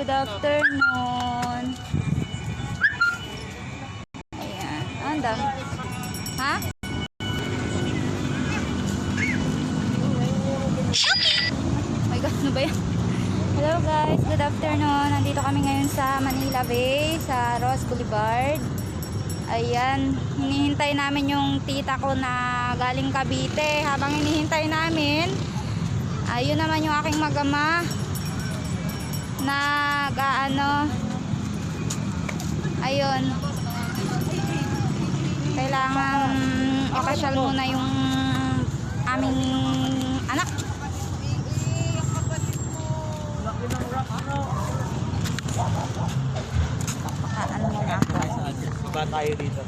Good afternoon. Ayan. Ang dami. Ha? Oh my God, ano ba yan? Hello guys, good afternoon. Nandito kami ngayon sa Manila Bay, sa Ross Boulevard. Ayan, hinihintay namin yung tita ko na galing Cavite. Habang hinihintay namin, ayun naman yung aking mag-ama ayun, kailangan okasyal muna yung aming anak. Ano muna ako. Iba tayo dito.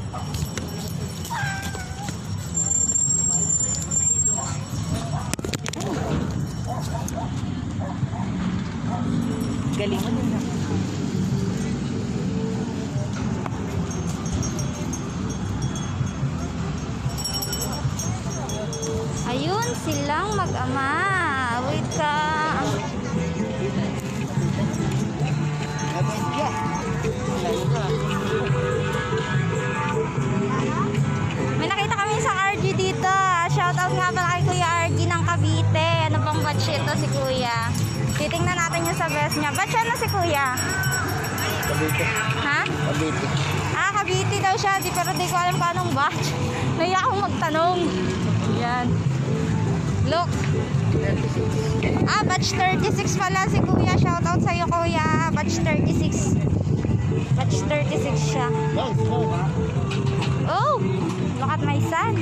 Galing mo nila. Ayun silang mag-ama. Wait ka. May nakita kami sa RG dito. Shoutout nga pala kay Kuya RG ng Cavite. Ano pang batch ito si Kuya? Titingnan natin yung sa best niya. Batch ano si Kuya? Cavite. Ha? Cavite. Ah, Cavite daw siya. Pero di ko alam paanong batch. Naiya akong magtanong. Yan. Look. Ah, batch 36 pala si Kuya. Shoutout sa'yo Kuya. Batch 36. Batch 36 siya. Oh, look at my son.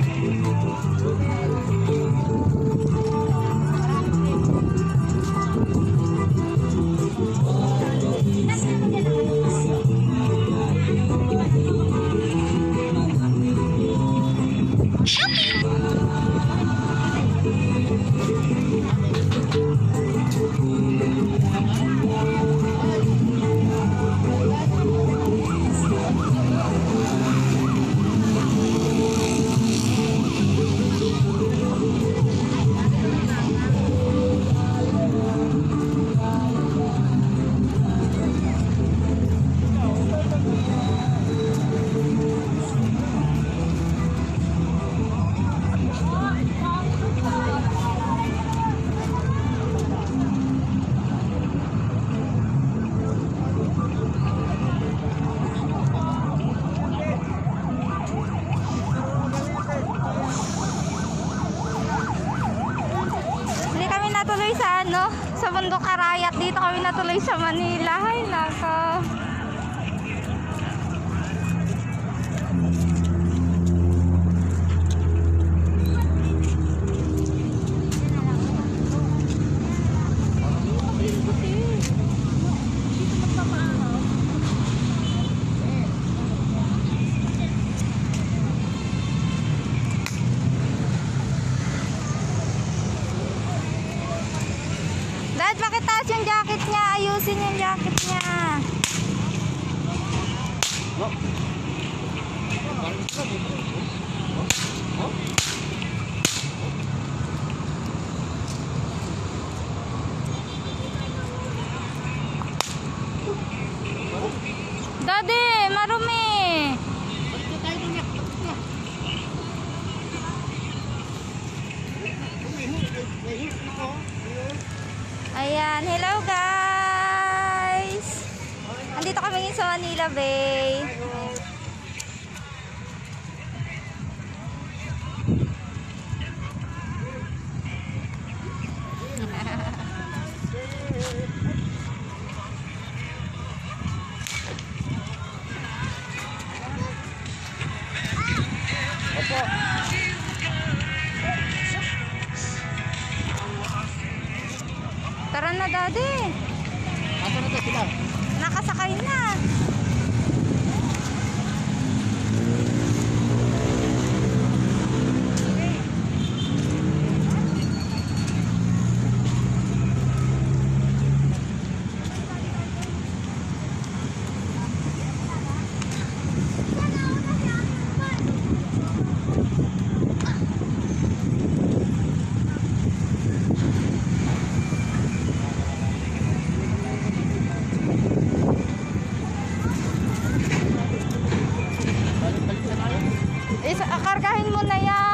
Sa Bundok Karayat, dito kami natuloy sa Manila. Ay nako. Dad, bakit taas yung jacket niya? Ayusin yung jacket niya. Daddy, marumi. Ayan, hello guys. Andito kami sa Manila Bay. Opo. Tara na, Daddy. Asa na to sila? Nakasakay na. Kargahin mo na yan.